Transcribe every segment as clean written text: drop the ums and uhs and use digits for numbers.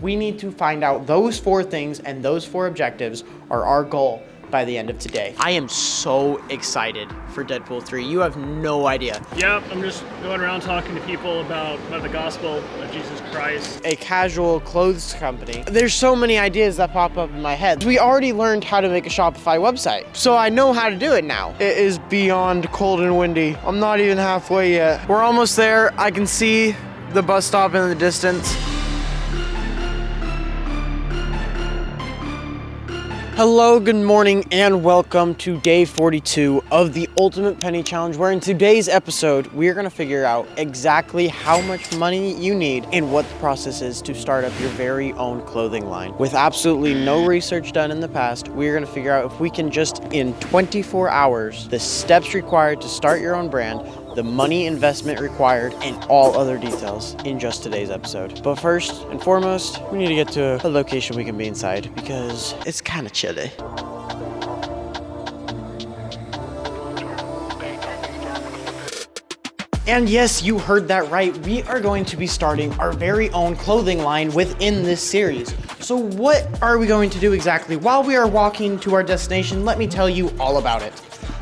We need to find out those 4 things, and those 4 objectives are our goal by the end of today. I am so excited for Deadpool 3. You have no idea. Yep, I'm just going around talking to people about the gospel of Jesus Christ. A casual clothes company. There's so many ideas that pop up in my head. We already learned how to make a Shopify website, so I know how to do it now. It is beyond cold and windy. I'm not even halfway yet. We're almost there. I can see the bus stop in the distance. Hello, good morning, and welcome to day 42 of the Ultimate Penny Challenge, where in today's episode, we are gonna figure out exactly how much money you need and what the process is to start up your very own clothing line. With absolutely no research done in the past, we are gonna figure out if we can just, in 24 hours, the steps required to start your own brand, the money investment required, and all other details in just today's episode. But first and foremost, we need to get to a location we can be inside because it's kind of chilly. And yes, you heard that right. We are going to be starting our very own clothing line within this series. So what are we going to do exactly? While we are walking to our destination, let me tell you all about it.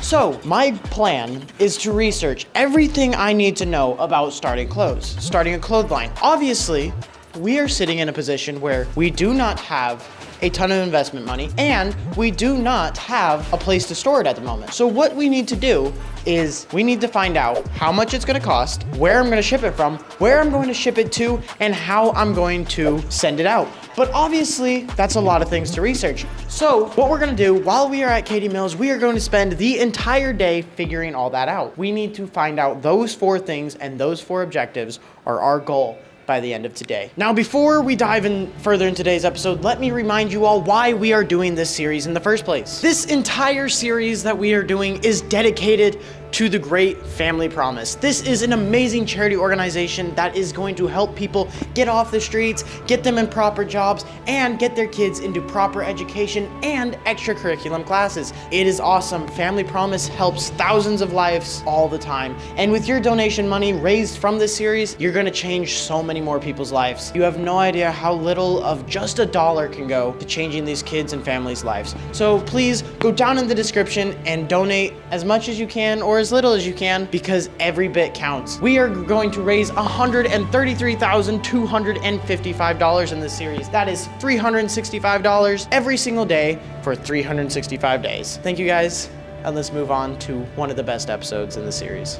So my plan is to research everything I need to know about starting a clothes line. Obviously, we are sitting in a position where we do not have a ton of investment money and we do not have a place to store it at the moment. So what we need to do is we need to find out how much it's gonna cost, where I'm gonna ship it from, where I'm going to ship it to, and how I'm going to send it out. But obviously, that's a lot of things to research. So what we're gonna do while we are at Katie Mills, we are going to spend the entire day figuring all that out. We need to find out those 4 things, and those 4 objectives are our goal by the end of today. Now, before we dive in further in today's episode, let me remind you all why we are doing this series in the first place. This entire series that we are doing is dedicated to the Great Family Promise. This is an amazing charity organization that is going to help people get off the streets, get them in proper jobs, and get their kids into proper education and extracurriculum classes. It is awesome. Family Promise helps thousands of lives all the time. And with your donation money raised from this series, you're gonna change so many more people's lives. You have no idea how little of just $1 can go to changing these kids and families' lives. So please go down in the description and donate as much as you can or as little as you can, because every bit counts. We are going to raise $133,255 in this series. That is $365 every single day for 365 days. Thank you guys, and let's move on to one of the best episodes in the series.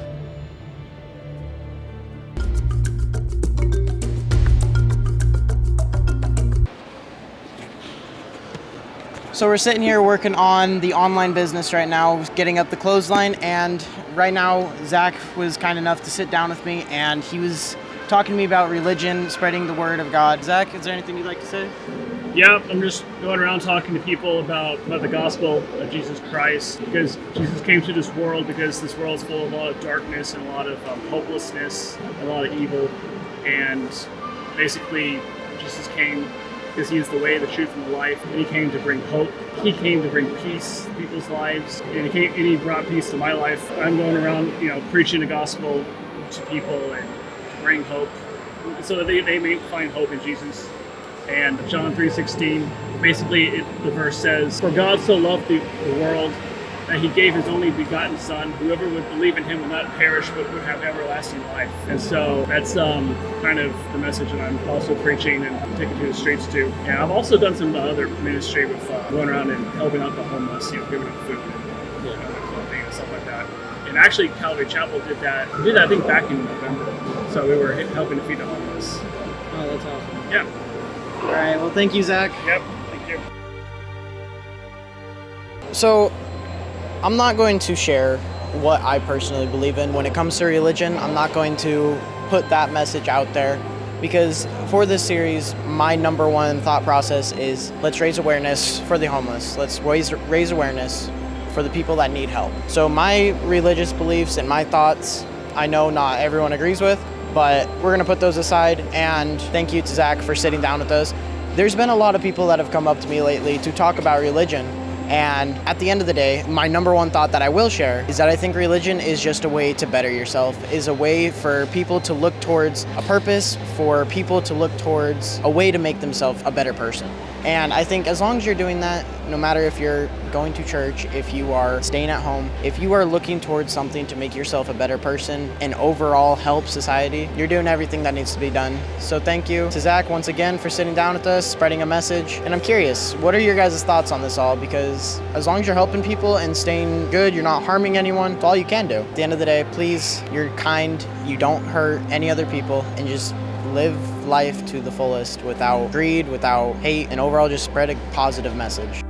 So we're sitting here working on the online business right now, getting up the clothesline, and right now Zach was kind enough to sit down with me, and he was talking to me about religion, spreading the word of God. Zach, is there anything you'd like to say? Yep, I'm just going around talking to people about the gospel of Jesus Christ, because Jesus came to this world because this world is full of a lot of darkness and a lot of hopelessness, a lot of evil, and basically Jesus came because he is the way, the truth, and the life, and he came to bring hope. He came to bring peace to people's lives, and he brought peace to my life. I'm going around, preaching the gospel to people and to bring hope, so that they may find hope in Jesus. And John 3:16, basically the verse says, "For God so loved the world that he gave his only begotten Son. Whoever would believe in him would not perish, but would have everlasting life." And so that's kind of the message that I'm also preaching and taking to the streets too. And I've also done some other ministry with going around and helping out the homeless, giving them food and clothing and stuff like that. And actually, Calvary Chapel did that. We did that, I think, back in November. So we were helping to feed the homeless. Oh, that's awesome. Yeah. All right. Well, thank you, Zach. Yep. Thank you. So, I'm not going to share what I personally believe in when it comes to religion. I'm not going to put that message out there because for this series, my number one thought process is let's raise awareness for the homeless. Let's raise awareness for the people that need help. So my religious beliefs and my thoughts, I know not everyone agrees with, but we're gonna put those aside, and thank you to Zach for sitting down with us. There's been a lot of people that have come up to me lately to talk about religion, And at the end of the day, my number one thought that I will share is that I think religion is just a way to better yourself, is a way for people to look towards a purpose, for people to look towards a way to make themselves a better person. And I think as long as you're doing that, no matter if you're going to church, if you are staying at home, if you are looking towards something to make yourself a better person and overall help society, you're doing everything that needs to be done. So thank you to Zach once again for sitting down with us, spreading a message. And I'm curious, what are your guys' thoughts on this all? Because as long as you're helping people and staying good, you're not harming anyone, it's all you can do. At the end of the day, please, you're kind, you don't hurt any other people, and just live life to the fullest without greed, without hate, and overall just spread a positive message.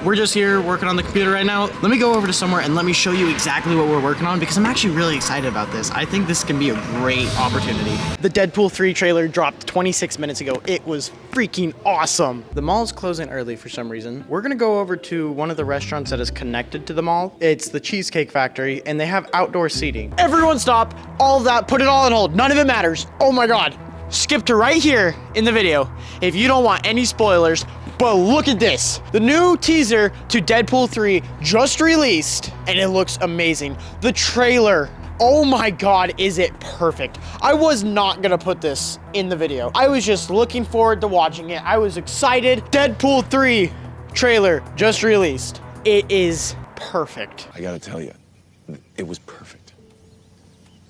We're just here working on the computer right now. Let me go over to somewhere and let me show you exactly what we're working on, because I'm actually really excited about this. I think this can be a great opportunity. The Deadpool 3 trailer dropped 26 minutes ago. It was freaking awesome. The mall's closing early for some reason. We're gonna go over to one of the restaurants that is connected to the mall. It's the Cheesecake Factory, and they have outdoor seating. Everyone stop, all of that, put it all on hold. None of it matters. Oh my God. Skip to right here in the video if you don't want any spoilers. But look at this. The new teaser to Deadpool 3 just released, and it looks amazing. The trailer, oh my God, is it perfect. I was not gonna put this in the video. I was just looking forward to watching it. I was excited. Deadpool 3 trailer just released. It is perfect. I gotta tell you, it was perfect.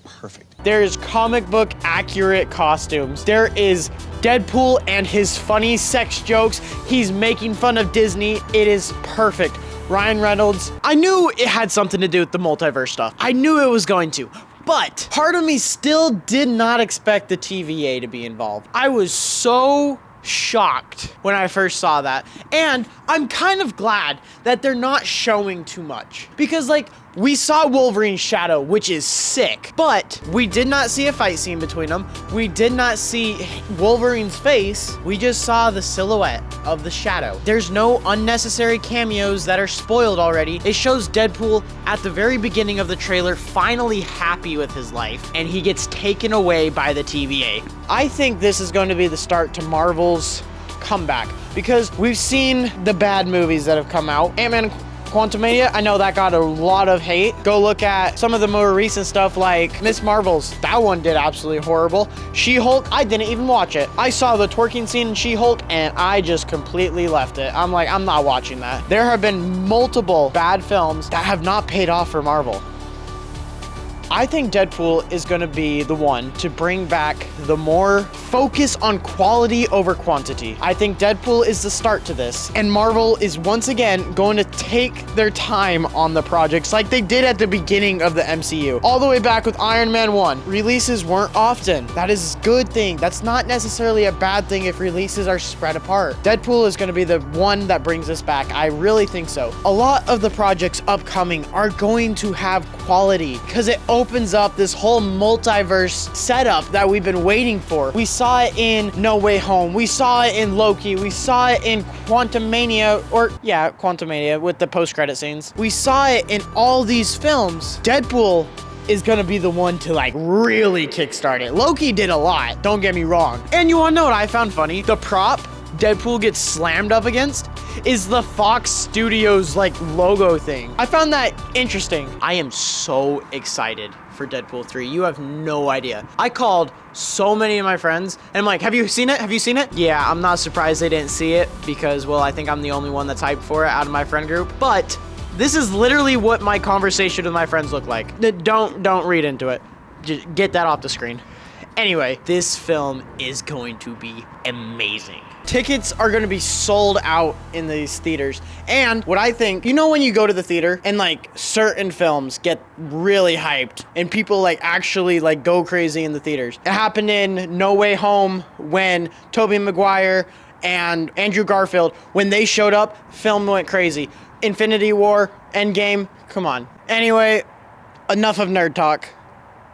Perfect. There's comic book accurate costumes. There is Deadpool and his funny sex jokes. He's making fun of Disney. It is perfect. Ryan Reynolds. I knew it had something to do with the multiverse stuff. I knew it was going to. But part of me still did not expect the TVA to be involved. I was so shocked when I first saw that. And I'm kind of glad that they're not showing too much. Because like, we saw Wolverine's shadow, which is sick, but we did not see a fight scene between them. We did not see Wolverine's face. We just saw the silhouette of the shadow. There's no unnecessary cameos that are spoiled already. It shows Deadpool at the very beginning of the trailer finally happy with his life, and he gets taken away by the TVA. I think this is going to be the start to Marvel's comeback, because we've seen the bad movies that have come out. Ant-Man Quantumania, I know that got a lot of hate. Go look at some of the more recent stuff like Miss Marvel's. That one did absolutely horrible. She-Hulk, I didn't even watch it. I saw the twerking scene in She-Hulk and I just completely left it. I'm like, I'm not watching that. There have been multiple bad films that have not paid off for Marvel. I think Deadpool is gonna be the one to bring back the more focus on quality over quantity. I think Deadpool is the start to this, and Marvel is once again going to take their time on the projects like they did at the beginning of the MCU. All the way back with Iron Man 1, releases weren't often. That is a good thing. That's not necessarily a bad thing if releases are spread apart. Deadpool is gonna be the one that brings us back. I really think so. A lot of the projects upcoming are going to have quality because it opens up this whole multiverse setup that we've been waiting for. We saw it in No Way Home. We saw it in Loki. We saw it in Quantumania, Quantumania with the post-credit scenes. We saw it in all these films. Deadpool is gonna be the one to like really kickstart it. Loki did a lot, don't get me wrong. And you wanna know what I found funny? The prop Deadpool gets slammed up against is the Fox Studios like logo thing. I found that interesting. I am so excited for Deadpool 3. You have no idea. I called so many of my friends and I'm like, have you seen it? Have you seen it? Yeah, I'm not surprised they didn't see it because, well, I think I'm the only one that's hyped for it out of my friend group. But this is literally what my conversation with my friends look like. Don't read into it. Just get that off the screen. Anyway, this film is going to be amazing. Tickets are going to be sold out in these theaters. And what I think, you know when you go to the theater and like certain films get really hyped and people like actually like go crazy in the theaters. It happened in No Way Home when Tobey Maguire and Andrew Garfield, when they showed up, film went crazy. Infinity War, Endgame, come on. Anyway, enough of nerd talk.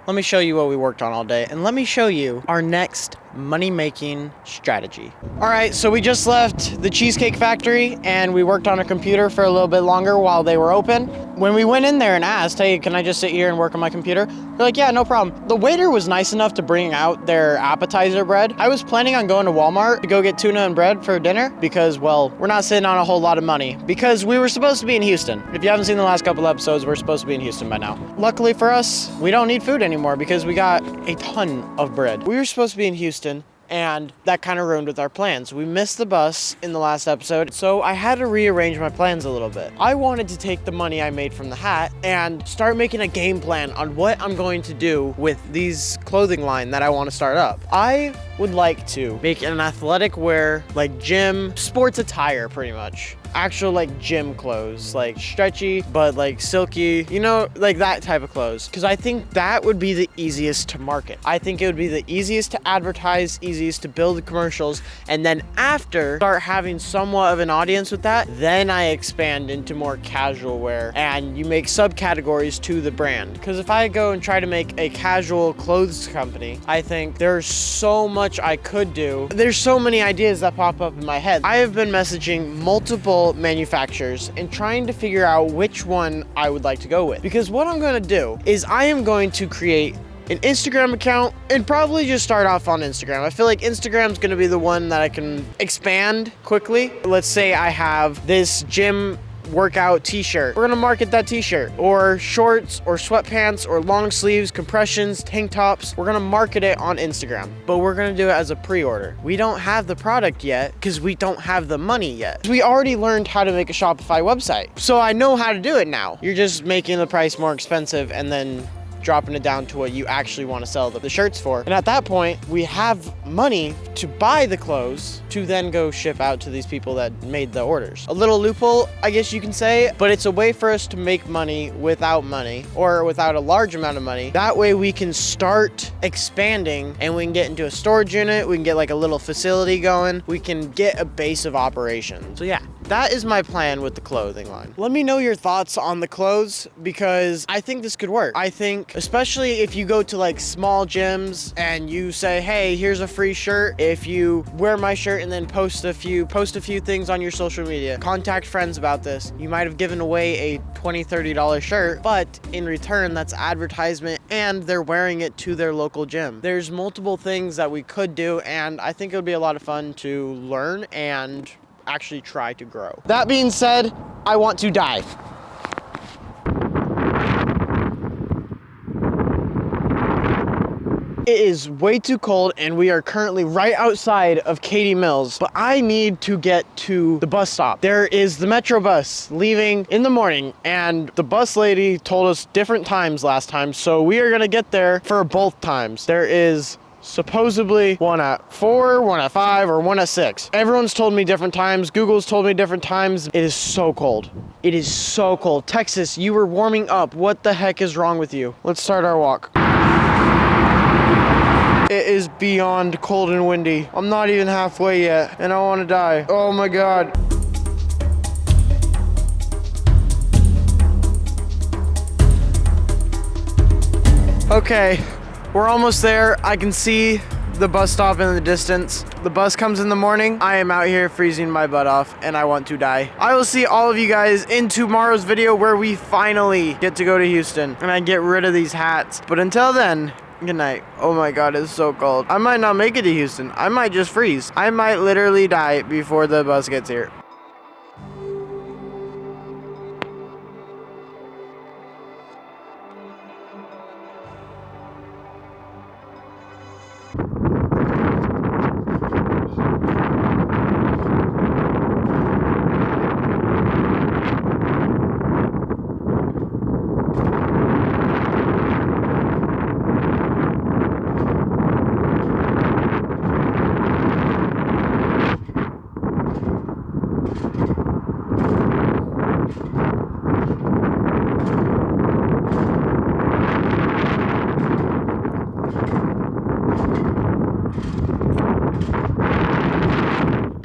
Let me show you what we worked on all day, and let me show you our next money-making strategy. All right, so we just left the Cheesecake Factory and we worked on a computer for a little bit longer while they were open. When we went in there and asked, hey, can I just sit here and work on my computer? They're like, yeah, no problem. The waiter was nice enough to bring out their appetizer bread. I was planning on going to Walmart to go get tuna and bread for dinner because, well, we're not sitting on a whole lot of money because we were supposed to be in Houston. If you haven't seen the last couple episodes, we're supposed to be in Houston by now. Luckily for us, we don't need food anymore because we got a ton of bread. We were supposed to be in Houston, and that kind of ruined with our plans. We missed the bus in the last episode, so I had to rearrange my plans a little bit. I wanted to take the money I made from the hat and start making a game plan on what I'm going to do with these clothing line that I want to start up. I would like to make an athletic wear, like gym, sports attire pretty much. Actual like gym clothes, like stretchy but like silky, you know, like that type of clothes, because I think that would be the easiest to market. I think it would be the easiest to advertise, easiest to build commercials, and then after start having somewhat of an audience with that, then I expand into more casual wear and you make subcategories to the brand. Because if I go and try to make a casual clothes company, I think there's so much I could do. There's so many ideas that pop up in my head. I have been messaging multiple manufacturers and trying to figure out which one I would like to go with. Because what I'm going to do is I am going to create an Instagram account and probably just start off on Instagram. I feel like Instagram's going to be the one that I can expand quickly. Let's say I have this gym workout t-shirt. We're gonna market that t-shirt, or shorts or sweatpants or long sleeves, compressions, tank tops. We're gonna market it on Instagram, but we're gonna do it as a pre-order. We don't have the product yet because we don't have the money yet. We already learned how to make a Shopify website, so I know how to do it now. You're just making the price more expensive and then dropping it down to what you actually want to sell the shirts for. And at that point, we have money to buy the clothes to then go ship out to these people that made the orders. A little loophole, I guess you can say, but it's a way for us to make money without money, or without a large amount of money. That way we can start expanding and we can get into a storage unit, we can get like a little facility going, we can get a base of operations. So yeah, that is my plan with the clothing line. Let me know your thoughts on the clothes because I think this could work. I think especially if you go to like small gyms and you say, hey, here's a free shirt. If you wear my shirt and then post a few things on your social media, contact friends about this. You might have given away a $20, $30 shirt, but in return, that's advertisement and they're wearing it to their local gym. There's multiple things that we could do, and I think it would be a lot of fun to learn and actually try to grow. That being said, I want to die. It is way too cold and we are currently right outside of Katy Mills, but I need to get to the bus stop. There is the Metro bus leaving in the morning and the bus lady told us different times last time, so we are gonna get there for both times. There is supposedly one at 4, one at 5, or one at 6. Everyone's told me different times. Google's told me different times. It is so cold. It is so cold. Texas, you were warming up. What the heck is wrong with you? Let's start our walk. It is beyond cold and windy. I'm not even halfway yet, and I want to die. Oh my God. Okay, we're almost there. I can see the bus stop in the distance. The bus comes in the morning. I am out here freezing my butt off, and I want to die. I will see all of you guys in tomorrow's video where we finally get to go to Houston, and I get rid of these hats. But until then, good night. Oh my God, it's so cold. I might not make it to Houston. I might just freeze. I might literally die before the bus gets here.